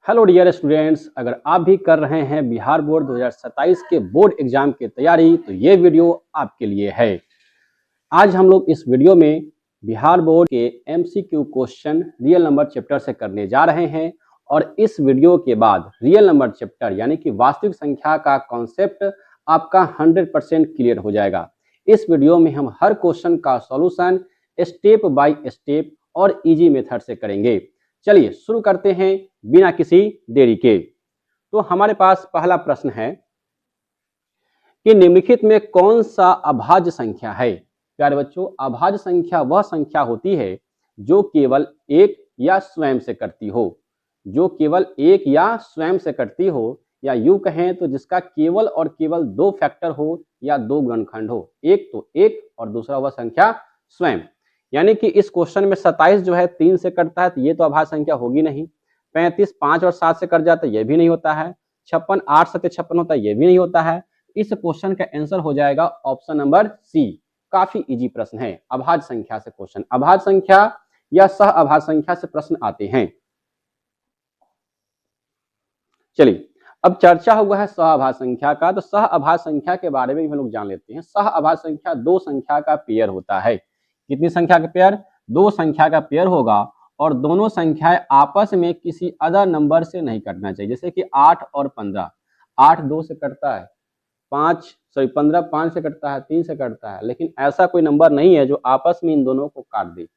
Hello dear students, अगर आप भी कर रहे हैं बिहार बोर्ड 2027 के बोर्ड एग्जाम की तैयारी तो ये वीडियो आपके लिए है। आज हम लोग इस वीडियो में बिहार बोर्ड के MCQ question real number chapter से करने जा रहे हैं और इस वीडियो के बाद रियल नंबर चैप्टर यानी कि वास्तविक संख्या का कॉन्सेप्ट आपका 100% क्लियर हो जाएगा। इस वीडियो में हम हर क्वेश्चन का सॉल्यूशन स्टेप बाय स्टेप और इजी मेथड से करेंगे। चलिए शुरू करते हैं बिना किसी देरी के। तो हमारे पास पहला प्रश्न है कि निम्नलिखित में कौन सा अभाज्य संख्या है। प्यारे बच्चों, अभाज्य संख्या वह संख्या होती है जो केवल एक या स्वयं से कटती हो, जो केवल एक या स्वयं से कटती हो, या यूं कहें तो जिसका केवल और केवल दो फैक्टर हो या दो गुणनखंड हो, एक तो एक और दूसरा वह संख्या स्वयं। यानी कि इस क्वेश्चन में 27 जो है 3 से कटता है तो ये तो अभाज्य संख्या होगी नहीं। 35 5 और 7 से कट जाता है, ये भी नहीं होता है। 56 8 7 56 होता है, ये भी नहीं होता है। इस क्वेश्चन का आंसर हो जाएगा ऑप्शन नंबर सी। काफी इजी प्रश्न है। अभाज्य संख्या से क्वेश्चन, अभाज्य संख्या या सह अभाज्य संख्या से प्रश्न आते हैं। चलिए अब चर्चा हुआ है सह अभाज्य संख्या का, तो सह अभाज्य संख्या के बारे में हम लोग जान लेते हैं। सह अभाज्य संख्या दो संख्या का पेयर होता है। कितनी संख्या का पेयर? दो संख्या का पेयर होगा और दोनों संख्याएं आपस में किसी अदर नंबर से नहीं कटना चाहिए। जैसे कि 8 और 15, 8 2 से कटता है, 15 5 से कटता है, 3 से कटता है, लेकिन ऐसा कोई नंबर नहीं है जो आपस में इन दोनों को काट दे।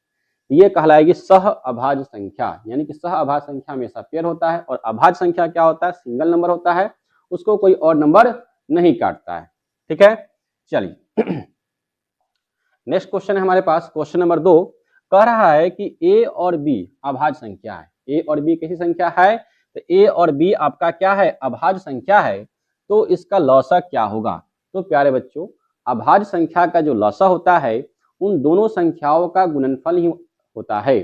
ये कहलाएगी सह अभाज्य संख्या। यानी कि सह अभाज्य संख्या हमेशा पेयर होता है और अभाज्य संख्या क्या होता है? सिंगल नंबर होता है, उसको कोई और नंबर नहीं काटता है। ठीक है, चलिए नेक्स्ट क्वेश्चन है हमारे पास, क्वेश्चन नंबर 2 कह रहा है कि ए और बी अभाज्य संख्या है। ए और बी कैसी संख्या है? तो ए और बी आपका क्या है? अभाज्य संख्या है। तो इसका लौसा क्या होगा? तो प्यारे बच्चों, अभाज्य संख्या का जो लौसा होता है उन दोनों संख्याओं का गुणनफल ही होता है।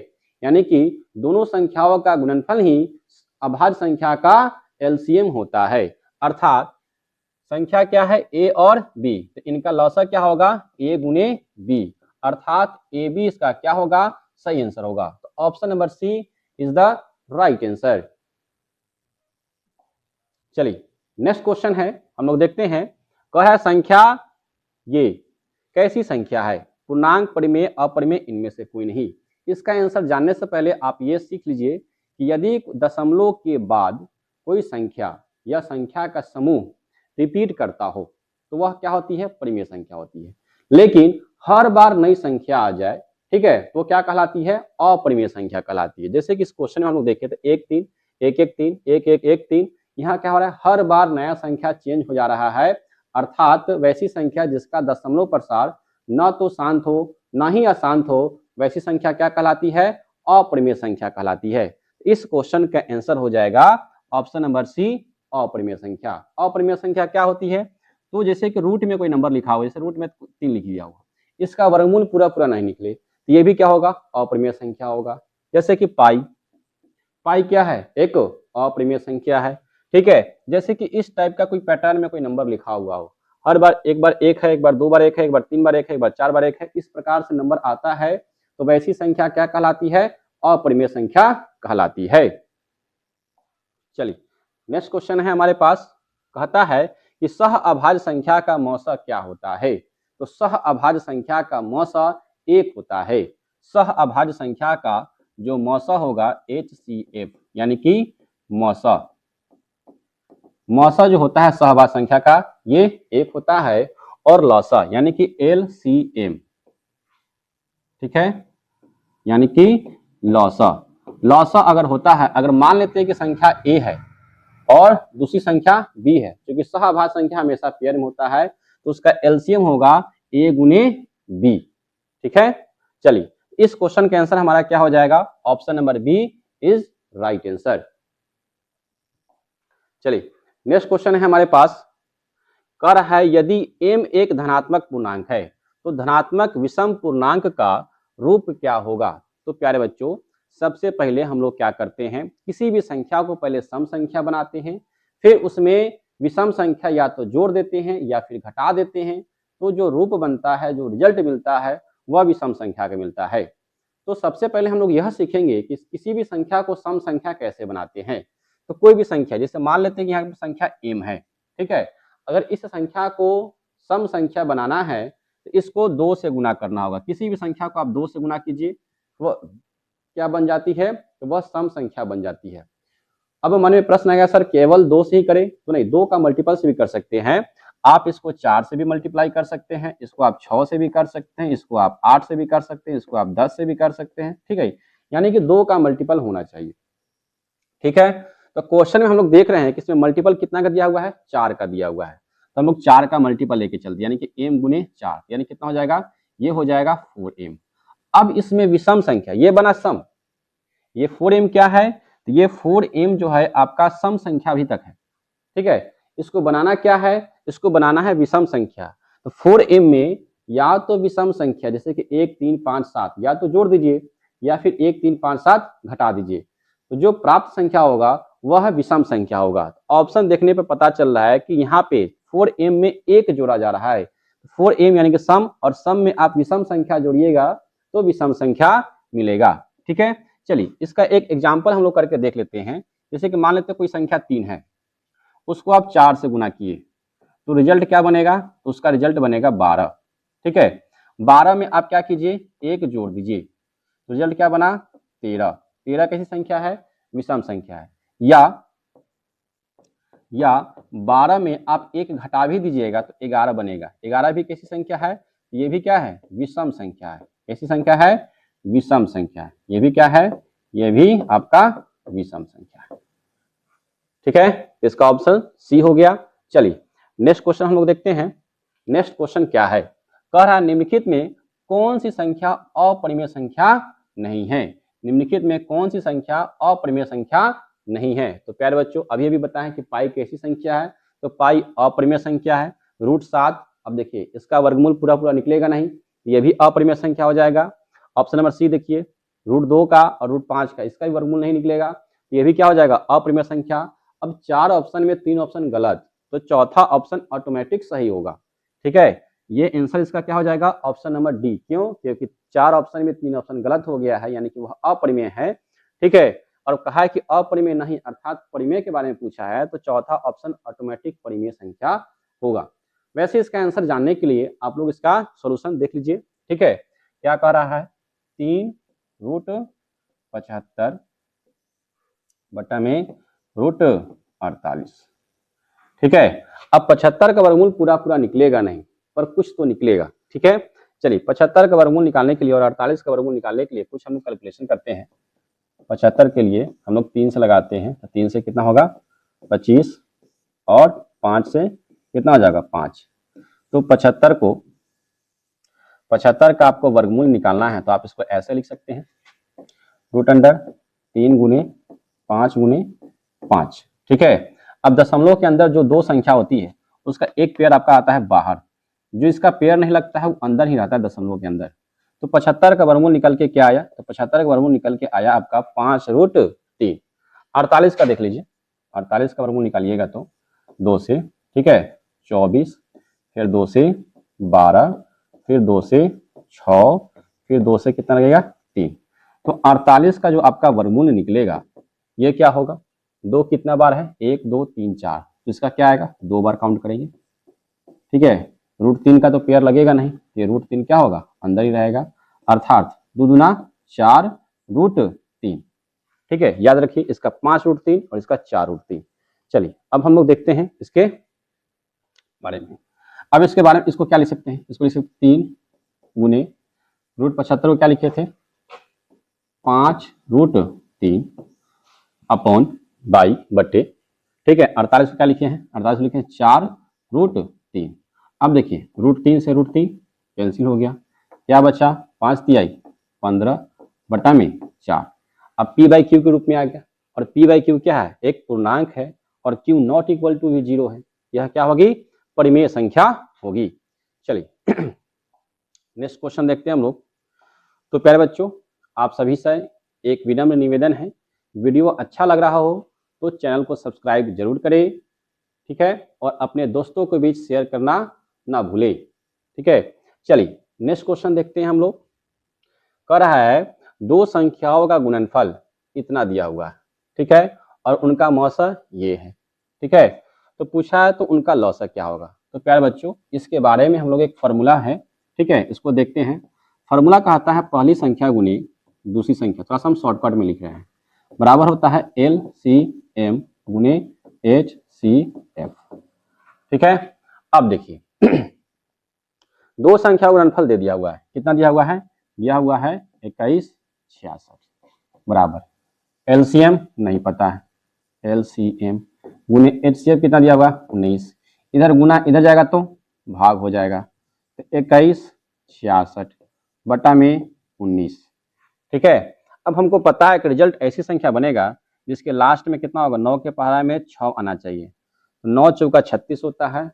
यानी कि दोनों संख्याओं का गुणनफल ही अभाज्य संख्या का एलसीएम होता है। अर्थात संख्या क्या है? ए और बी, तो इनका लौसा क्या होगा? ए गुने बी, अर्थात ए बी इसका क्या होगा? सही आंसर होगा। तो option number C is the right answer. चलिए नेक्स्ट क्वेश्चन है, हम लोग देखते हैं। कहा है संख्या ये कैसी संख्या है? पूर्णांक, परिमेय, अपरिमेय, इनमें से कोई नहीं। इसका आंसर जानने से पहले आप ये सीख लीजिए कि यदि दशमलव के बाद कोई संख्या या संख्या का समूह रिपीट करता हो तो वह क्या होती है? परिमेय संख्या होती है। लेकिन हर बार नई संख्या आ जाए, ठीक है, तो क्या कहलाती है? अपरिमेय संख्या कहलाती है। जैसे कि इस क्वेश्चन में हम लोग देखे थे 1 3 1 1 3 1 1 1 3, यहाँ क्या हो रहा है? हर बार नया संख्या चेंज हो जा रहा है। अर्थात वैसी संख्या जिसका दशमलव प्रसार न तो शांत हो न ही अशांत हो, वैसी संख्या क्या कहलाती है? अपरिमेय संख्या कहलाती है। इस क्वेश्चन का आंसर हो जाएगा ऑप्शन नंबर सी, अपरिमेय संख्या। अपरिमेय संख्या क्या होती है? तो जैसे कि रूट में कोई नंबर लिखा हो, जैसे रूट में 3 लिख दिया हुआ, इसका वर्गमूल पूरा पूरा नहीं निकले तो ये भी क्या होगा? अपरिमेय संख्या होगा। जैसे कि पाई, पाई क्या है? एक अपरिमेय संख्या है। ठीक है, जैसे कि इस टाइप का कोई पैटर्न में कोई नंबर लिखा हुआ हो, हर बार एक बार एक है, एक बार दो बार एक है, एक बार तीन बार एक है, एक बार चार बार एक है, इस प्रकार से नंबर आता है, तो वैसी संख्या क्या कहलाती है? अपरिमेय संख्या कहलाती है। चलिए नेक्स्ट क्वेश्चन है हमारे पास, कहता है कि सह अभाज्य संख्या का मौसा क्या होता है? तो सह अभाज्य संख्या का मौसा 1 होता है। सह अभाज्य संख्या का जो मौसा होगा HCF, यानी कि मौसा, मौसा जो होता है सह अभाज्य संख्या का ये 1 होता है, और लौसा यानी कि LCM, ठीक है, यानी कि लौसा। लौसा अगर होता है, अगर मान लेते हैं कि संख्या A है और दूसरी संख्या B है, क्योंकि सह अभाज्य संख्या हमेशा पेयर में होता है, तो उसका एलसीएम होगा A गुने B। ठीक है, चलिए इस क्वेश्चन का आंसर हमारा क्या हो जाएगा? Option number B is right answer. चलिए नेक्स्ट क्वेश्चन है हमारे पास, कह रहा है यदि m एक धनात्मक पूर्णांक है तो धनात्मक विषम पूर्णांक का रूप क्या होगा? तो प्यारे बच्चों, सबसे पहले हम लोग क्या करते हैं, किसी भी संख्या को पहले सम संख्या बनाते हैं, फिर उसमें विषम संख्या या तो जोड़ देते हैं या फिर घटा देते हैं, तो जो रूप बनता है, जो रिजल्ट मिलता है, वह विषम संख्या का मिलता है। तो सबसे पहले हम लोग यह सीखेंगे कि किसी भी संख्या को सम संख्या कैसे बनाते हैं। तो कोई भी संख्या, जैसे मान लेते हैं कि यहाँ पे संख्या m है, ठीक है, अगर इस संख्या को सम संख्या बनाना है तो इसको 2 से गुना करना होगा। किसी भी संख्या को आप 2 से गुना कीजिए, वो क्या बन जाती है, तो वह सम संख्या बन जाती है। अब मन में प्रश्न आएगा सर केवल 2 से ही करें, तो नहीं, 2 का मल्टीपल से भी कर सकते हैं। आप इसको 4 से भी मल्टीप्लाई कर सकते हैं, इसको आप 6 से भी कर सकते हैं, इसको आप 8 से भी कर सकते हैं, इसको आप 10 से भी कर सकते हैं, ठीक है, यानी कि 2 का मल्टीपल होना चाहिए, ठीक है। तो क्वेश्चन में हम लोग देख रहे हैं कि इसमें मल्टीपल कितना का दिया हुआ है, 4 का दिया हुआ है, तो हम लोग 4 का मल्टीपल लेके चलते, यानी कि m गुने 4, यानी कितना हो जाएगा, ये हो जाएगा 4m। अब इसमें विषम संख्या, ये बना सम, ये 4m क्या है, तो ये 4m जो है आपका सम संख्या अभी तक है, ठीक है। इसको बनाना क्या है, इसको बनाना है विषम संख्या। तो 4m में या तो विषम संख्या जैसे कि 1 3 5 7 या तो जोड़ दीजिए, या फिर 1 3 5 7 घटा दीजिए, तो जो प्राप्त संख्या होगा वह विषम संख्या होगा। ऑप्शन देखने पर पता चल रहा है कि यहाँ पे 4m में 1 जोड़ा जा रहा है, 4m यानी कि सम, और सम में आप विषम संख्या जोड़िएगा तो विषम संख्या मिलेगा, ठीक है। चलिए इसका एक एग्जाम्पल हम लोग करके देख लेते हैं। जैसे कि मान लेते हैं कोई संख्या 3 है, उसको आप 4 से गुना किए तो रिजल्ट क्या बनेगा, तो उसका रिजल्ट बनेगा 12, ठीक है। 12 में आप क्या कीजिए, 1 जोड़ दीजिए, तो रिजल्ट क्या बना, 13। 13 कैसी संख्या है, विषम संख्या है। या 12 में आप 1 घटा भी दीजिएगा तो 11 बनेगा। 11 भी कैसी संख्या है, ये भी क्या है, विषम संख्या है। कैसी संख्या है, विषम संख्या है। ये भी क्या है, ये भी आपका विषम संख्या है, ठीक है। इसका ऑप्शन सी हो गया। चलिए नेक्स्ट क्वेश्चन हम लोग देखते हैं। नेक्स्ट क्वेश्चन क्या है, कह रहा है निम्नलिखित में कौन सी संख्या अपरिमेय संख्या नहीं है। निम्नलिखित में कौन सी संख्या अपरिमेय संख्या नहीं है। तो प्यारे बच्चों अभी बताएं कि पाई कैसी संख्या है, तो पाई अपरिमेय संख्या है। √7, अब देखिए इसका वर्गमूल पूरा पूरा निकलेगा नहीं, ये भी अपरिमेय संख्या हो जाएगा। ऑप्शन नंबर सी देखिए, √2 का और √5 का, इसका भी वर्गमूल नहीं निकलेगा, ये भी क्या हो जाएगा, अपरिमेय संख्या। अब 4 ऑप्शन में 3 ऑप्शन गलत, तो चौथा ऑप्शन ऑटोमेटिक सही होगा, ठीक है। ये आंसर इसका क्या हो जाएगा, ऑप्शन नंबर डी। क्यों, क्योंकि 4 ऑप्शन में 3 ऑप्शन गलत हो गया है, यानी कि वह अपरिमेय है, ठीक है। और कहा है कि अपरिमेय नहीं अर्थात परिमेय के बारे में पूछा है, तो चौथा ऑप्शन ऑटोमेटिक परिमेय संख्या होगा। वैसे इसका आंसर जानने के लिए आप लोग इसका सॉल्यूशन देख लीजिए, ठीक है। क्या कह रहा है, 3√75 बटा में √48, ठीक है। अब 75 का वर्गमूल पूरा पूरा निकलेगा नहीं, पर कुछ तो निकलेगा, ठीक है। चलिए 75 का वर्गमूल निकालने के लिए और 48 का वर्गमूल निकालने के लिए कुछ हम लोग कैलकुलेशन करते हैं। 75 के लिए हम लोग 3 से लगाते हैं, तो 3 से कितना होगा 25, और 5 से कितना हो जाएगा 5। तो 75 का आपको वर्गमूल निकालना है, तो आप इसको ऐसे लिख सकते हैं, √3 गुने 5 गुने 5, ठीक है। अब दशमलव के अंदर जो 2 संख्या होती है उसका एक पेयर आपका आता है बाहर, जो इसका पेयर नहीं लगता है वो अंदर ही रहता है दशमलव के अंदर। तो 75 का वर्गमूल निकल के क्या आया, तो 75 का वर्गमूल निकल के आया आपका 5√3। 48 का देख लीजिए, 48 का वर्गमूल निकालिएगा तो 2 से, ठीक है, 24, फिर 2 से 12, फिर 2 से 6, फिर 2 से कितना लगेगा 3। तो 48 का जो आपका वर्गमूल निकलेगा ये क्या होगा, 2 कितना बार है, 1 2 3 4, तो इसका क्या आएगा, 2 बार काउंट करेंगे, ठीक है। √3 का तो पेयर लगेगा नहीं, ये √3 क्या होगा, अंदर ही रहेगा, अर्थात 2 दूना 4 √3, ठीक है। याद रखिए इसका 5√3 और इसका 4√3। चलिए अब हम लोग देखते हैं इसके बारे में। अब इसके बारे में इसको क्या लिख सकते हैं, इसको लिख सकते 3 गुने √75 को क्या लिखे थे, 5√3 अपॉन बाई बटे, ठीक है। 48 को क्या लिखे हैं, 48 लिखे हैं 4√3। अब देखिए √3 से √3 कैंसिल हो गया, क्या बचा, 5 तिहाई 15 बटा में 4। अब p/q के रूप में आ गया, और p/q क्या है, एक पूर्णांक है, और q नॉट इक्वल टू 0 है, यह क्या होगी, परिमेय संख्या होगी। चलिए नेक्स्ट क्वेश्चन देखते हैं हम लोग। तो प्यारे बच्चों आप सभी से एक विनम्र निवेदन है, वीडियो अच्छा लग रहा हो तो चैनल को सब्सक्राइब जरूर करें, ठीक है, और अपने दोस्तों के बीच शेयर करना ना भूले, ठीक है। चलिए नेक्स्ट क्वेश्चन देखते हैं हम लोग। कह रहा है 2 संख्याओं का गुणनफल इतना दिया हुआ है, ठीक है, और उनका मौसा ये है, ठीक है। तो पूछा है तो उनका लौसा क्या होगा। तो प्यारे बच्चों, इसके बारे में हम लोग एक फॉर्मूला है, ठीक है, इसको देखते हैं। फॉर्मूला कहता है पहली संख्या गुनी दूसरी संख्या, थोड़ा सा हम शॉर्टकट में लिख रहे हैं, बराबर होता है LCM गुने HCF, ठीक है। अब देखिए दो संख्या का गुणनफल दे दिया हुआ है, कितना दिया हुआ है, दिया हुआ है 2166, बराबर LCM नहीं पता है, LCM गुने HCF कितना दिया हुआ 19, इधर गुना इधर जाएगा तो भाग हो जाएगा, तो 2166 बटा में 19, ठीक है। अब हमको पता है कि रिजल्ट ऐसी संख्या बनेगा जिसके लास्ट में कितना होगा, 9 के पहाड़ा में 6 आना चाहिए, तो 9 चौका 36 होता है,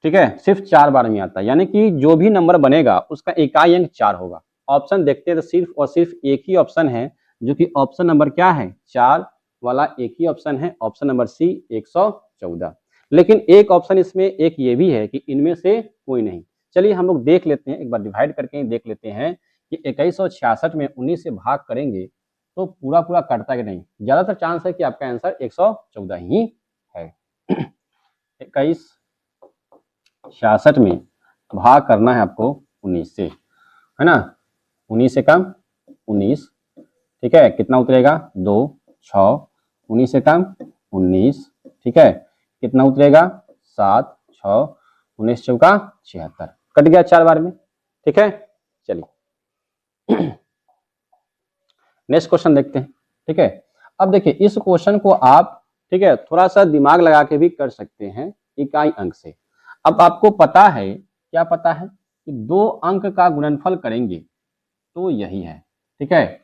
ठीक है, सिर्फ 4 बार में आता है, यानी कि जो भी नंबर बनेगा उसका इकाई अंक 4 होगा। ऑप्शन देखते हैं तो सिर्फ और सिर्फ एक ही ऑप्शन है, जो कि ऑप्शन नंबर क्या है, 4 वाला एक ही ऑप्शन है, ऑप्शन नंबर सी 114। लेकिन एक ऑप्शन इसमें एक ये भी है कि इनमें से कोई नहीं। चलिए हम लोग देख लेते हैं, एक बार डिवाइड करके ही देख लेते हैं कि 2166 में 19 से भाग करेंगे तो पूरा पूरा कटता कि नहीं। ज्यादातर चांस है कि आपका आंसर 114 ही है। 2166 में भाग करना है आपको 19 से, है ना, 19 से कम 19, ठीक है, कितना उतरेगा 2 6, 19 से कम 19, ठीक है, कितना उतरेगा 7 6, 19 चौका 76, कट गया 4 बार में, ठीक है। चलिए नेक्स्ट क्वेश्चन देखते हैं, ठीक है। अब देखिए इस क्वेश्चन को आप, ठीक है, थोड़ा सा दिमाग लगा के भी कर सकते हैं इकाई अंक से। अब आपको पता है, क्या पता है कि 2 अंक का गुणनफल करेंगे तो यही है, ठीक है।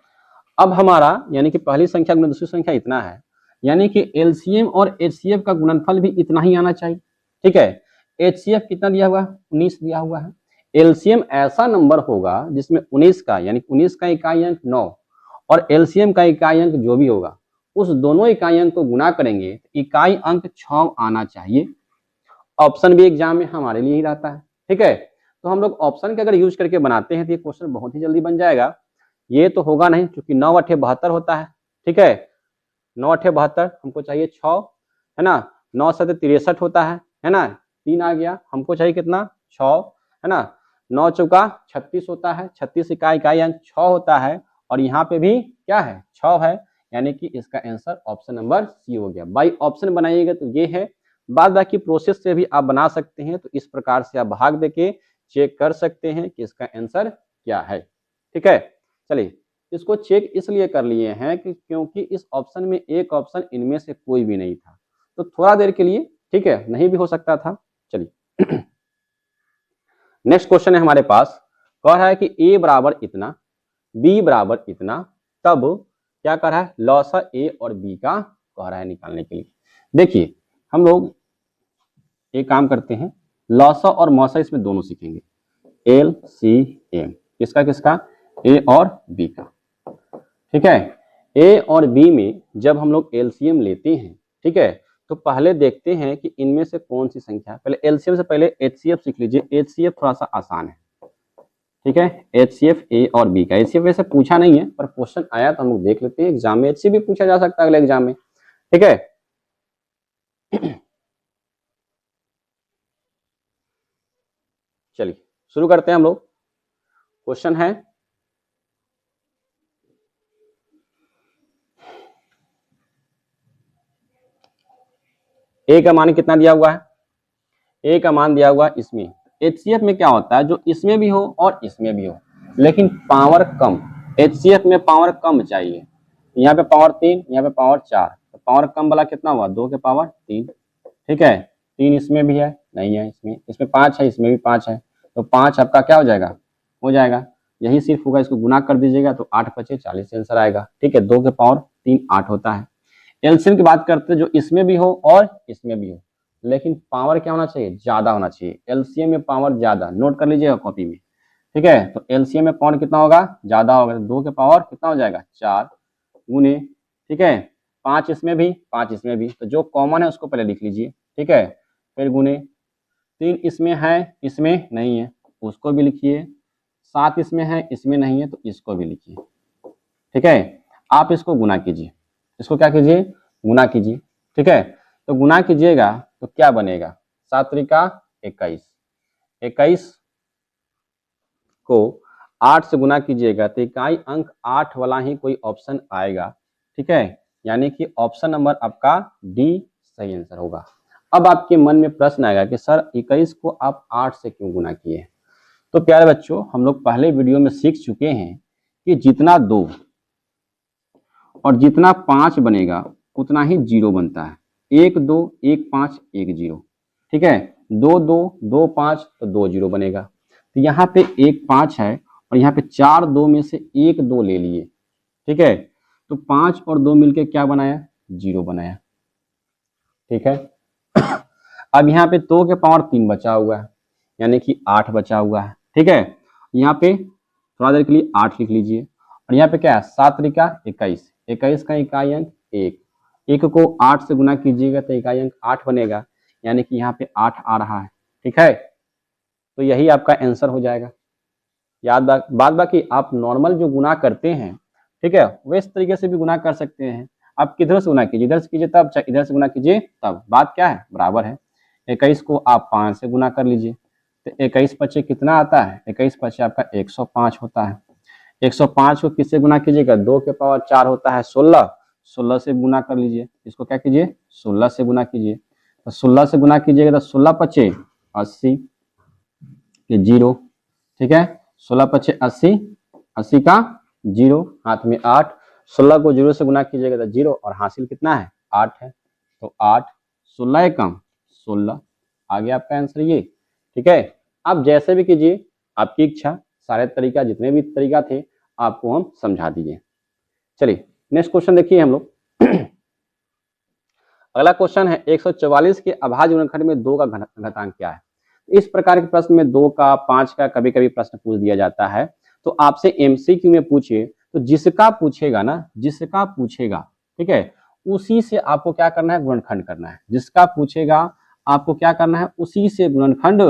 अब हमारा यानी कि पहली संख्या गुना दूसरी संख्या इतना है, यानी कि LCM और HCF का गुणनफल भी इतना ही आना चाहिए, ठीक है। HCF कितना दिया हुआ है, 19 दिया हुआ है। LCM ऐसा नंबर होगा जिसमें 19 का यानी 19 का इकाई अंक 9 और LCM का इकाई अंक जो भी होगा उस दोनों इकाई अंक को गुना करेंगे, इकाई अंक 6 आना चाहिए। ऑप्शन भी एग्जाम में हमारे लिए ही रहता है, ठीक है। तो हम लोग ऑप्शन के अगर यूज करके बनाते हैं तो ये क्वेश्चन बहुत ही जल्दी बन जाएगा। ये तो होगा नहीं क्योंकि 9 8 72 होता है, ठीक है, 9 8 72 हमको चाहिए 6, है ना, 9 7 63 होता है ना, 3 आ गया, हमको चाहिए कितना 6, है ना, 9 चौका 36 होता है, 36 इकाई अंक 6 होता है, और यहाँ पे भी क्या है 6 है, यानी कि इसका आंसर ऑप्शन नंबर सी हो गया। बाई ऑप्शन बनाइएगा तो ये है, बाद बाकी प्रोसेस से भी आप बना सकते हैं, तो इस प्रकार से आप भाग देके चेक कर सकते हैं कि इसका आंसर क्या है, ठीक है। चलिए इसको चेक इसलिए कर लिए हैं कि क्योंकि इस ऑप्शन में एक ऑप्शन इनमें से कोई भी नहीं था, तो थोड़ा देर के लिए, ठीक है, नहीं भी हो सकता था। चलिए नेक्स्ट क्वेश्चन है हमारे पास, कह रहा है कि A बराबर इतना, B बराबर इतना, तब क्या कर रहा है, लौसा A और B का कह रहा है निकालने के लिए। देखिए हम लोग एक काम करते हैं, लौसा और मौसा इसमें दोनों सीखेंगे, LCM किसका किसका, A और B का, ठीक है। A और B में जब हम लोग LCM लेते हैं, ठीक है, तो पहले देखते हैं कि इनमें से कौन सी संख्या, पहले LCM से पहले HCF सीख लीजिए। HCF थोड़ा सा आसान है, ठीक है, HCF A और B का। HCF वैसे पूछा नहीं है पर क्वेश्चन आया तो हम लोग देख लेते हैं, एग्जाम में HCF भी पूछा जा सकता है अगले एग्जाम में, ठीक है। चलिए शुरू करते हैं हम लोग। क्वेश्चन है A का मान कितना दिया हुआ है, A का मान दिया हुआ इसमें। HCF में क्या होता है, जो इसमें भी हो और इसमें भी हो लेकिन पावर कम, HCF में पावर कम चाहिए, यहाँ पे पावर 3, यहाँ पे पावर 4, तो पावर कम वाला कितना हुआ 2 के पावर 3, ठीक है। 3 इसमें भी है, नहीं है, इसमें 5 है, इसमें भी 5 है, तो 5 आपका क्या हो जाएगा, यही सिर्फ होगा, इसको गुना कर दीजिएगा तो 8 5 40 आंसर आएगा, ठीक है। 2 के पावर 3 8 होता है। एलसीएम की बात करते हैं, जो इसमें भी हो और इसमें भी हो लेकिन पावर क्या होना चाहिए, ज्यादा होना चाहिए। एलसीएम में पावर ज्यादा, नोट कर लीजिएगा कॉपी में, ठीक है। तो एलसीएम में पावर कितना होगा, ज्यादा होगा, तो 2 के पावर कितना हो जाएगा 4 गुने, ठीक है, 5 इसमें भी 5 इसमें भी, तो जो कॉमन है उसको पहले लिख लीजिए, ठीक है, फिर गुने 3 इसमें है इसमें नहीं है उसको भी लिखिए, 7 इसमें है इसमें नहीं है तो इसको भी लिखिए, ठीक है। आप इसको गुना कीजिए, इसको क्या कीजिए, गुना कीजिए। ठीक है, तो गुना कीजिएगा तो क्या बनेगा, 7 त्रिका 21, 21 को 8 से गुना कीजिएगा तो इकाई अंक 8 वाला ही कोई ऑप्शन आएगा। ठीक है, यानी कि ऑप्शन नंबर आपका डी सही आंसर होगा। अब आपके मन में प्रश्न आएगा कि सर 21 को आप 8 से क्यों गुना किए। तो प्यारे बच्चों, हम लोग पहले वीडियो में सीख चुके हैं कि जितना 2 और जितना 5 बनेगा उतना ही 0 बनता है। 1 2 1 5 1 0। ठीक है, 2 2 2 5 तो 2 0 बनेगा। तो यहाँ पे 1 5 है और यहाँ पे 4 2 में से 1 2 ले लिए। ठीक है, तो 5 और 2 मिलके क्या बनाया, 0 बनाया। ठीक है, अब यहाँ पे 2 के पावर 3 बचा हुआ है, यानी कि 8 बचा हुआ है। ठीक है, यहाँ पे थोड़ा देर के लिए 8 लिख लीजिए और यहाँ पे क्या है, 7 त्रिका 21, 21 का इकाई अंक 1, 1 को 8 से गुना कीजिएगा तो इकाई अंक 8 बनेगा, यानी कि यहाँ पे 8 आ रहा है। ठीक है, तो यही आपका आंसर हो जाएगा। याद बात बाकी आप नॉर्मल जो गुना करते हैं, ठीक है, वो इस तरीके से भी गुना कर सकते हैं। आप किधर से गुना कीजिए, इधर से कीजिए तब, चाहे इधर से गुना कीजिए तब, बात क्या है, बराबर है। 21 को आप 5 से गुना कर लीजिए तो 21 पचे कितना आता है, 21 पचे आपका 105 होता है। 105 को किससे गुना कीजिएगा, 2 के पावर 4 होता है 16, 16 से गुना कर लीजिए। इसको क्या कीजिए, 16 से गुना कीजिए। तो 16 से गुना कीजिएगा तो 16 पचे 80 के 0। ठीक है, 16 पचे 80, 80 का 0, हाथ में 8, 16 को 0 से गुना कीजिएगा तो 0 और हासिल कितना है, 8 है। तो 8, 16 कम 16, आ गया आपका आंसर ये। ठीक है, आप जैसे भी कीजिए, आपकी इच्छा, सारे तरीका जितने भी तरीका थे आपको हम समझा दिए। चलिए नेक्स्ट क्वेश्चन देखिए हम लोग। अगला क्वेश्चन है 144 के अभाज्य गुणनखंड में 2 का घातांक क्या है। इस प्रकार के प्रश्न में 2 का 5 का कभी कभी प्रश्न पूछ दिया जाता है। तो आपसे एमसीक्यू में पूछे तो जिसका पूछेगा ना, जिसका पूछेगा, ठीक है, उसी से आपको क्या करना है, गुणनखंड करना है। जिसका पूछेगा आपको क्या करना है, उसी से गुणनखंड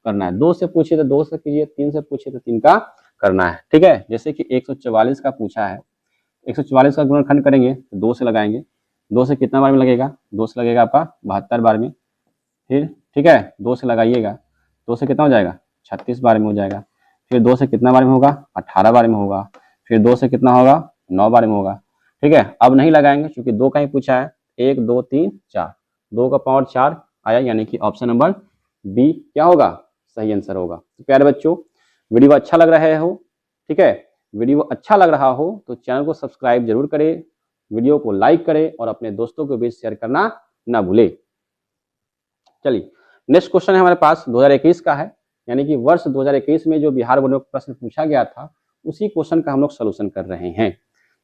करना है। 2 से पूछे तो 2 से कीजिए, 3 से पूछे तो 3 का करना है। ठीक है, जैसे कि 144 का पूछा है, 144 का गुणनखंड करेंगे तो 2 से लगाएंगे। 2 से कितना बार में लगेगा, 2 से लगेगा आपका 72 बार में। फिर ठीक है, 2 से लगाइएगा, 2 से कितना हो जाएगा, 36 बार में हो जाएगा। फिर 2 से कितना बार में होगा, 18 बार में होगा। फिर 2 से कितना होगा, 9 बार में होगा। ठीक है, अब नहीं लगाएंगे क्योंकि 2 का ही पूछा है। 1 2 3 4, 2 का पावर 4 आया, यानी कि ऑप्शन नंबर बी क्या होगा, सही आंसर होगा। तो प्यारे बच्चों, वीडियो अच्छा लग रहा हो, ठीक है, वीडियो अच्छा लग रहा हो तो चैनल को सब्सक्राइब जरूर करें, वीडियो को लाइक करें और अपने दोस्तों के बीच शेयर करना ना भूलें। चलिए नेक्स्ट क्वेश्चन है हमारे पास 2021 का है, यानी कि वर्ष 2021 में जो बिहार बोर्ड में प्रश्न पूछा गया था उसी क्वेश्चन का हम लोग सोल्यूशन कर रहे हैं।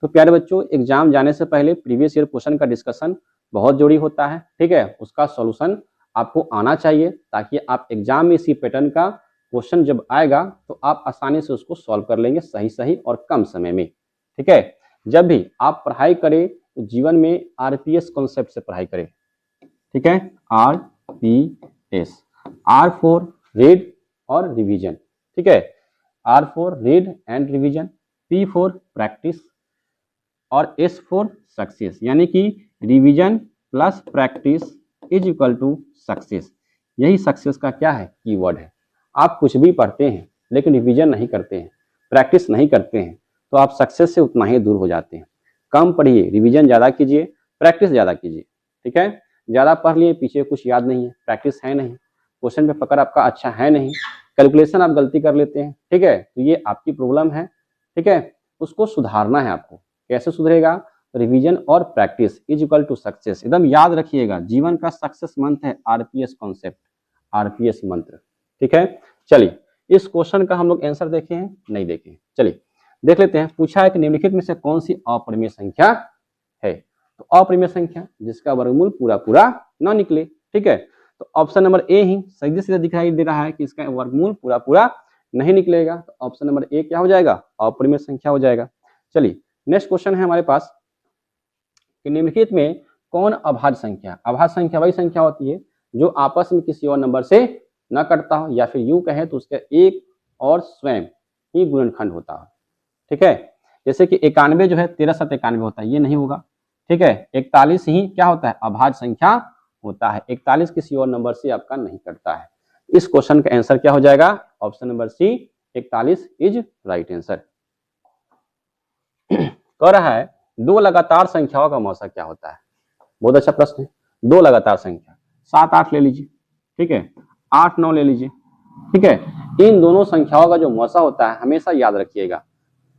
तो प्यारे बच्चों, एग्जाम जाने से पहले प्रीवियस ईयर क्वेश्चन का डिस्कशन बहुत जरूरी होता है। ठीक है, उसका सोल्यूशन आपको आना चाहिए ताकि आप एग्जाम में इसी पैटर्न का क्वेश्चन जब आएगा तो आप आसानी से उसको सॉल्व कर लेंगे सही सही और कम समय में। ठीक है, जब भी आप पढ़ाई करें तो जीवन में आरपीएस कॉन्सेप्ट से पढ़ाई करें। ठीक है, आरपीएस, आर फॉर रीड और रिवीजन। ठीक है, R for read and revision, P for practice और एस फॉर सक्सेस, यानी कि revision plus practice is equal to success. यही सक्सेस का क्या है, कीवर्ड है। आप कुछ भी पढ़ते हैं लेकिन रिवीजन नहीं करते हैं, प्रैक्टिस नहीं करते हैं, तो आप सक्सेस से उतना ही दूर हो जाते हैं। कम पढ़िए, रिवीजन ज़्यादा कीजिए, प्रैक्टिस ज़्यादा कीजिए। ठीक है, ज़्यादा पढ़ लिए, पीछे कुछ याद नहीं है, प्रैक्टिस है नहीं, क्वेश्चन पे पकड़ आपका अच्छा है नहीं, कैलकुलेशन आप गलती कर लेते हैं। ठीक है, तो ये आपकी प्रॉब्लम है। ठीक है, उसको सुधारना है आपको। कैसे सुधरेगा, रिवीजन और practice is equal to success. एकदम याद रखिएगा, जीवन का सक्सेस मंत्र है आरपीएस कॉन्सेप्ट, आरपीएस मंत्र। ठीक है, चलिए इस क्वेश्चन का हम लोग आंसर देखे हैं, नहीं देखे, चलिए देख लेते हैं। पूछा है कि निम्नलिखित में से कौन सी अपरिमेय संख्या है। तो अपरिमेय संख्या जिसका वर्गमूल पूरा पूरा ना निकले। ठीक है, तो ऑप्शन नंबर ए ही सीधे सीधे दिखाई दे रहा है कि इसका वर्गमूल पूरा पूरा नहीं निकलेगा। तो ऑप्शन नंबर ए क्या हो जाएगा, अपरिमेय संख्या हो जाएगा। चलिए नेक्स्ट क्वेश्चन है हमारे पास कि निम्नलिखित में कौन अभाज्य संख्या। अभाज्य संख्या वही संख्या होती है जो आपस में किसी और नंबर से न कटता हो, या फिर यूं कहें तो उसका एक और स्वयं ही गुणनखंड होता हो। ठीक है, जैसे कि 91 जो है 13 7 91 होता है, ये नहीं होगा। ठीक है, 41 ही क्या होता है, अभाज्य संख्या होता है। 41 किसी और नंबर से आपका नहीं कटता है। इस क्वेश्चन का आंसर क्या हो जाएगा, option number C 41 is right answer. कह रहा है दो लगातार संख्याओं का मौसा क्या होता है। बहुत अच्छा प्रश्न है। दो लगातार संख्या 7 8 ले लीजिए, ठीक है, 8 9 ले लीजिए, ठीक है, इन दोनों संख्याओं का जो मौसा होता है हमेशा याद रखिएगा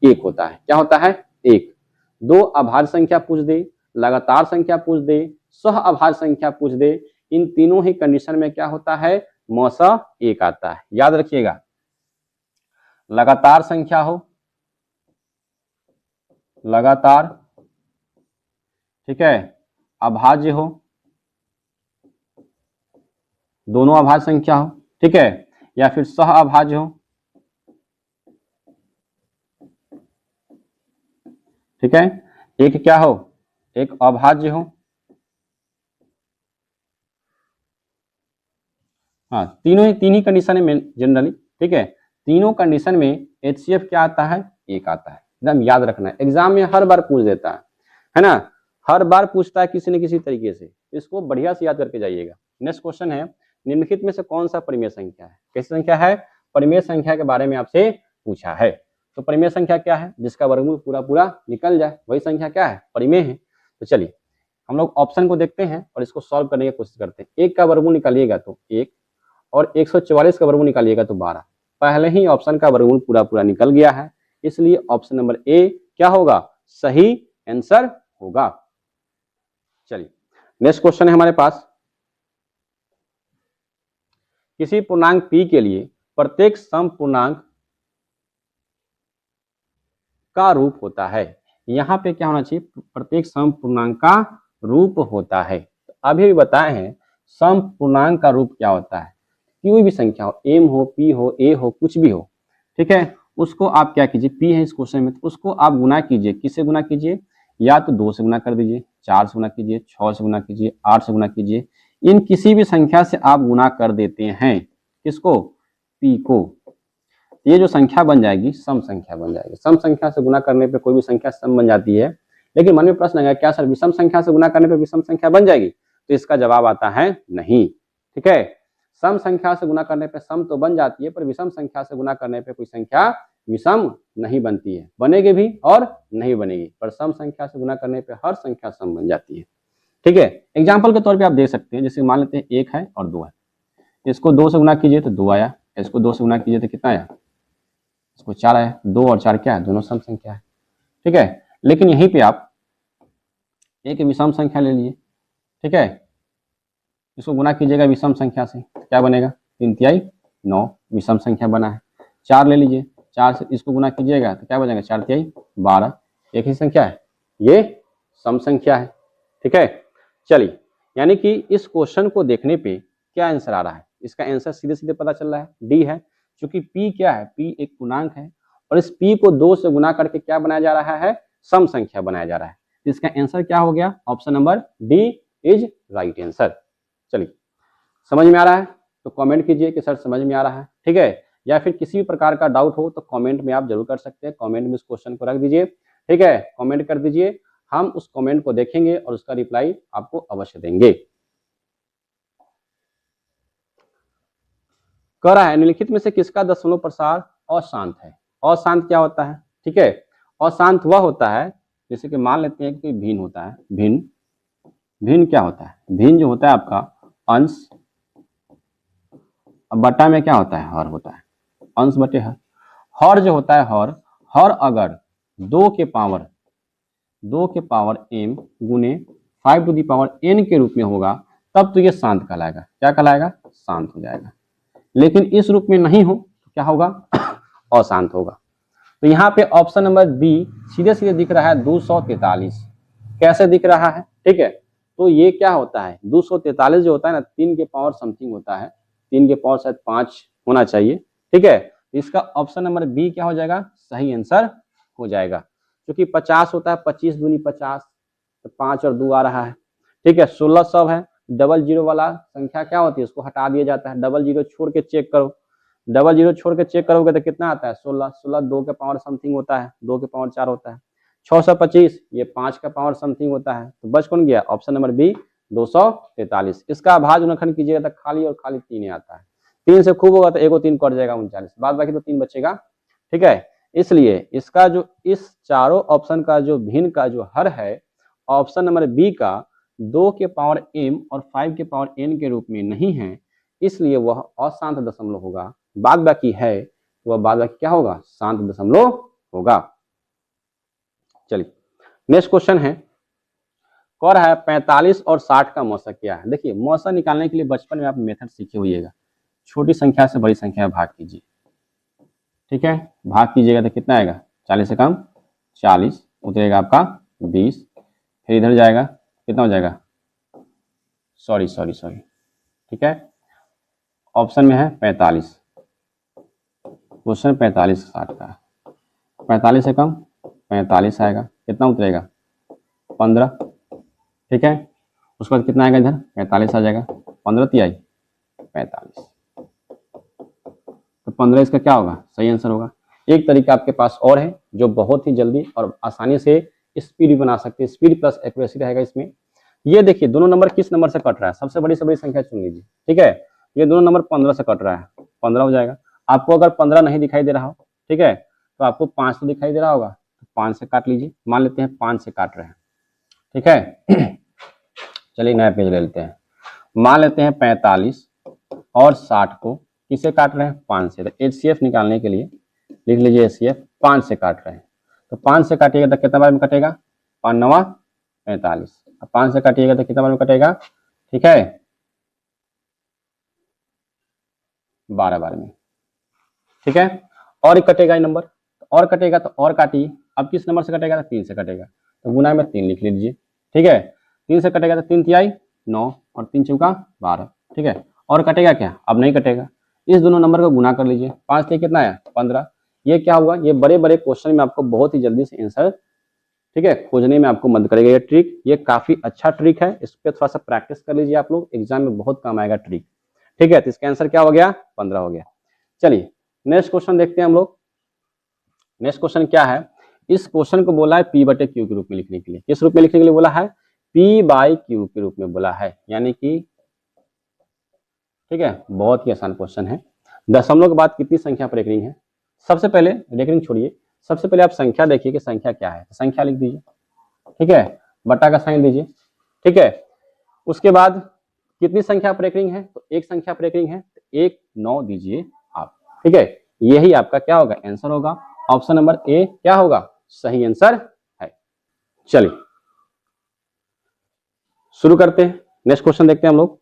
एक होता है। क्या होता है, एक। दो अभाज्य संख्या पूछ दे, लगातार संख्या पूछ दे, सह अभाज्य संख्या पूछ दे, इन तीनों ही कंडीशन में क्या होता है, मौसा एक आता है। याद रखिएगा, लगातार संख्या हो, लगातार, ठीक है, अभाज्य हो, दोनों अभाज्य संख्या हो, ठीक है, या फिर सह अभाज्य हो, ठीक है, एक क्या हो, एक अभाज्य हो, हाँ, तीन ही कंडीशन है जनरली, ठीक है, तीनों कंडीशन में HCF क्या आता है, एक आता है। एकदम याद रखना है, एग्जाम में हर बार पूछ देता है ना, हर बार पूछता है किसी न किसी तरीके से, इसको बढ़िया से याद करके जाइएगा। नेक्स्ट क्वेश्चन है, निम्नलिखित में से कौन सा परिमेय संख्या है। कैसी संख्या है, परिमेय संख्या के बारे में आपसे पूछा है। तो परिमेय संख्या क्या है, जिसका वर्गमूल पूरा पूरा निकल जाए, वही संख्या क्या है, परिमेय है। तो चलिए हम लोग ऑप्शन को देखते हैं और इसको सॉल्व करने की कोशिश करते हैं। एक का वर्गमूल निकालिएगा तो 1 और 144 का वर्गमूल निकालिएगा तो 12। पहले ही ऑप्शन का वर्गमूल पूरा पूरा निकल गया है, इसलिए ऑप्शन नंबर ए क्या होगा, सही आंसर होगा। चलिए नेक्स्ट क्वेश्चन है हमारे पास, किसी पूर्णांक p के लिए प्रत्येक सम पूर्णांक का रूप होता है। यहाँ पे क्या होना चाहिए, प्रत्येक सम पूर्णांक का रूप होता है। तो अभी बताए हैं सम पूर्णांक का रूप क्या होता है, कोई भी संख्या हो, m हो, p हो, a हो, कुछ भी हो, ठीक है, उसको आप क्या कीजिए, p है इस क्वेश्चन में, तो उसको आप गुना कीजिए। किससे गुना कीजिए, या तो 2 से गुना कर दीजिए, 4 से गुना कीजिए, 6 से गुना कीजिए, 8 से गुना कीजिए। इन किसी भी संख्या से आप गुना कर देते हैं, किसको, p को, ये जो संख्या बन जाएगी सम संख्या बन जाएगी। सम संख्या से गुना करने पे कोई भी संख्या सम बन जाती है। लेकिन मन में प्रश्न आएगा, क्या सर विषम संख्या से गुना करने पे विषम संख्या बन जाएगी, तो इसका जवाब आता है नहीं। ठीक है, सम संख्या से गुना करने पे सम तो बन जाती है, पर विषम संख्या से गुना करने पे कोई संख्या विषम नहीं बनती है। बनेगी भी और नहीं बनेगी, पर सम संख्या से गुना करने पे हर संख्या सम बन जाती है। ठीक है, एग्जाम्पल के तौर पे आप देख सकते हैं, जैसे मान लेते हैं 1 है और 2 है, इसको 2 से गुना कीजिए तो 2 आया, इसको 2 से गुना कीजिए तो कितना आया, इसको 4 आया। 2 और 4 क्या है, दोनों सम संख्या है। ठीक है, लेकिन यहीं पे आप एक विषम संख्या ले लिए, ठीक है, इसको गुना कीजिएगा विषम संख्या से, क्या बनेगा, 3 तिहाई 9 विषम संख्या बना है। 4 ले लीजिए, 4 से इसको गुना कीजिएगा तो क्या बनेगा, 4 तिहाई 12, एक ही संख्या है, ये सम संख्या है। ठीक है, चलिए, यानी कि इस क्वेश्चन को देखने पे क्या आंसर आ रहा है, इसका आंसर सीधे सीधे पता चल रहा है, डी है। क्योंकि p क्या है, p एक पूर्णांक है और इस p को 2 से गुना करके क्या बनाया जा रहा है, सम संख्या बनाया जा रहा है। इसका आंसर क्या हो गया, option number D is right answer. चलिए, समझ में आ रहा है तो कमेंट कीजिए कि सर समझ में आ रहा है। ठीक है, या फिर किसी भी प्रकार का डाउट हो तो कमेंट में आप जरूर कर सकते हैं, कमेंट में इस क्वेश्चन को रख दीजिए। ठीक है, कमेंट कर दीजिए, हम उस कमेंट को देखेंगे और उसका रिप्लाई आपको अवश्य देंगे। कह रहा है निम्नलिखित में से किसका दशमलव प्रसार अशांत है। अशांत क्या होता है, ठीक है, अशांत वह होता है, जैसे कि मान लेते हैं कि भिन्न होता है, भिन्न, भिन्न क्या होता है, भिन्न जो होता है आपका अंश बटा में क्या होता है, हर होता है, अंश बटे हर। हर जो होता है हर, हर अगर 2 के पावर m गुने 5 टू दी पावर n के रूप में होगा तब तो ये शांत कहलाएगा। क्या कहलाएगा, शांत हो जाएगा। लेकिन इस रूप में नहीं हो तो क्या होगा, अशांत होगा। तो यहाँ पे ऑप्शन नंबर बी सीधे सीधे दिख रहा है 243। कैसे दिख रहा है, ठीक है, तो ये क्या होता है, 243 जो होता है ना, 3 के पावर समथिंग होता है, 3 के पावर शायद 5 होना चाहिए। ठीक है, इसका ऑप्शन नंबर बी क्या हो जाएगा, सही आंसर हो जाएगा। क्योंकि 50 होता है, 25 दूनी 50, तो 5 और 2 आ रहा है। ठीक है, 1600 है, डबल जीरो वाला संख्या क्या होती है, उसको हटा दिया जाता है, डबल जीरो छोड़ के चेक करो, डबल जीरो छोड़ के चेक करोगे तो कितना आता है 16, 16 2 के पावर समथिंग होता है, 2 के पावर 4 होता है, 625 ये 5 का पावर समथिंग होता है, तो बच कौन गया ऑप्शन नंबर बी 243। इसका भाज गुणनखंड कीजिएगा तो खाली और खाली 3 आता है, 3 से खूब होगा तो 1 और 3 कट जाएगा 39, बाद बाकी तो 3 बचेगा। ठीक है, इसलिए इसका जो इस चारों ऑप्शन का जो भिन्न का जो हर है ऑप्शन नंबर बी का 2 के पावर m और 5 के पावर n के रूप में नहीं है, इसलिए वह अशांत दशमलव होगा। बाद बाकी है तो वह बाद बाकी क्या होगा शांत दशमलव होगा। चलिए नेक्स्ट क्वेश्चन है, कह रहा है 45 और 60 का मौसा क्या है। देखिए मौसा निकालने के लिए बचपन में आप मेथड सीखे होइएगा, छोटी संख्या से बड़ी संख्या में भाग कीजिए। ठीक है, भाग कीजिएगा तो कितना आएगा 40 से कम 40, उतरेगा आपका 20, फिर इधर जाएगा कितना हो जाएगा सॉरी ठीक है, ऑप्शन में है 45, क्वेश्चन 45 60 का, 45 से कम 45 आएगा, कितना उतरेगा 15। ठीक है, उसके बाद कितना आएगा इधर 45 आ जाएगा, 15 तिहाई 45, तो 15 इसका क्या होगा सही आंसर होगा। एक तरीका आपके पास और है जो बहुत ही जल्दी और आसानी से स्पीड भी बना सकते हैं, स्पीड प्लस एक्यूरेसी रहेगा इसमें। ये देखिए दोनों नंबर किस नंबर से कट रहा है, सबसे बड़ी से बड़ी संख्या चुन लीजिए। ठीक है, ये दोनों नंबर 15 से कट रहा है, 15 हो जाएगा। आपको अगर 15 नहीं दिखाई दे रहा हो, ठीक है, तो आपको 5 तो दिखाई दे रहा होगा, तो 5 से काट लीजिए। मान लेते हैं 5 से काट रहे हैं। ठीक है, चलिए नया पेज ले लेते हैं। मान लेते हैं 45 और 60 को किसे काट रहे हैं 5 से, तो HCF निकालने के लिए लिख लीजिए HCF 5 से काट रहे हैं, तो 5 से काटिएगा तो कितना बार में कटेगा 5 9 45, 5 से काटिएगा तो कितना बार में कटेगा, ठीक है 12 बार में। ठीक है, और एक कटेगा ये नंबर, और कटेगा तो और काटिए। अब किस नंबर से कटेगा तो 3 से कटेगा, तो गुना में 3 लिख लीजिए। ठीक है, 3 से कटेगा तो 3 तिहाई 9 और 3 चौका 12। ठीक है, और कटेगा क्या, अब नहीं कटेगा। इस दोनों नंबर को गुना कर लीजिए, 5 से कितना आया 15। ये क्या हुआ, ये बड़े बड़े क्वेश्चन में आपको बहुत ही जल्दी से आंसर, ठीक है, खोजने में आपको मदद करेगा ये ट्रिक। ये काफी अच्छा ट्रिक है, इस पर थोड़ा सा प्रैक्टिस कर लीजिए आप लोग, एग्जाम में बहुत काम आएगा ट्रिक। ठीक है, तो इसका आंसर क्या हो गया 15 हो गया। चलिए नेक्स्ट क्वेश्चन देखते हैं हम लोग। नेक्स्ट क्वेश्चन क्या है, इस क्वेश्चन को बोला है P/Q के रूप में लिखने के लिए। किस रूप में लिखने के लिए बोला है, P/Q के रूप में बोला है, यानी कि ठीक है बहुत ही आसान क्वेश्चन है। दशमलव के बाद कितनी संख्या पर रेकरिंग है, सबसे पहले रेकरिंग छोड़िए, सबसे पहले आप संख्या देखिए कि संख्या क्या है, संख्या लिख दीजिए। ठीक है, बटा का साइन दीजिए। ठीक है, उसके बाद कितनी संख्या पर रेकरिंग है, तो एक संख्या पर रेकरिंग है, तो 1 9 दीजिए आप। ठीक है, यही आपका क्या होगा आंसर होगा, ऑप्शन नंबर ए क्या होगा सही आंसर है। चलिए शुरू करते हैं, नेक्स्ट क्वेश्चन देखते हैं हम लोग।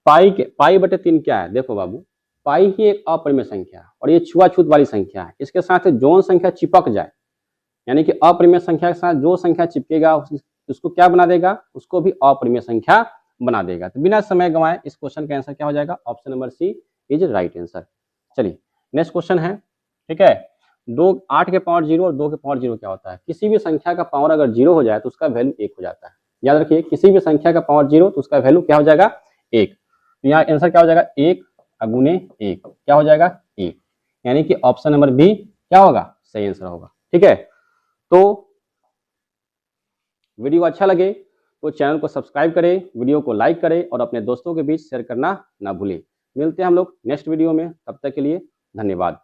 पाई बटे 3 क्या है, देखो बाबू पाई ही एक अपरिमेय संख्या है और ये छुआछूत वाली संख्या है। इसके साथ जो संख्या चिपक जाए, यानी कि अपरिमेय संख्या के साथ जो संख्या चिपकेगा उसको क्या बना देगा, उसको भी अपरिमेय संख्या बना देगा। तो बिना समय गंवाए इस क्वेश्चन का आंसर क्या हो जाएगा, option number C is right answer. चलिए नेक्स्ट क्वेश्चन है, ठीक है, 8 के पावर 0 और 2 के पावर 0 क्या होता है। किसी भी संख्या का पावर अगर 0 हो जाए तो उसका वैल्यू 1 हो जाता है। याद रखिए, किसी भी संख्या का पावर 0 तो उसका वैल्यू क्या हो जाएगा 1। तो यहाँ आंसर क्या हो जाएगा 1 गुने 1 क्या हो जाएगा 1, यानी कि ऑप्शन नंबर बी क्या होगा सही आंसर होगा। ठीक है, तो वीडियो अच्छा लगे तो चैनल को सब्सक्राइब करें, वीडियो को लाइक करें और अपने दोस्तों के बीच शेयर करना ना भूलें। मिलते हैं हम लोग नेक्स्ट वीडियो में, तब तक के लिए धन्यवाद।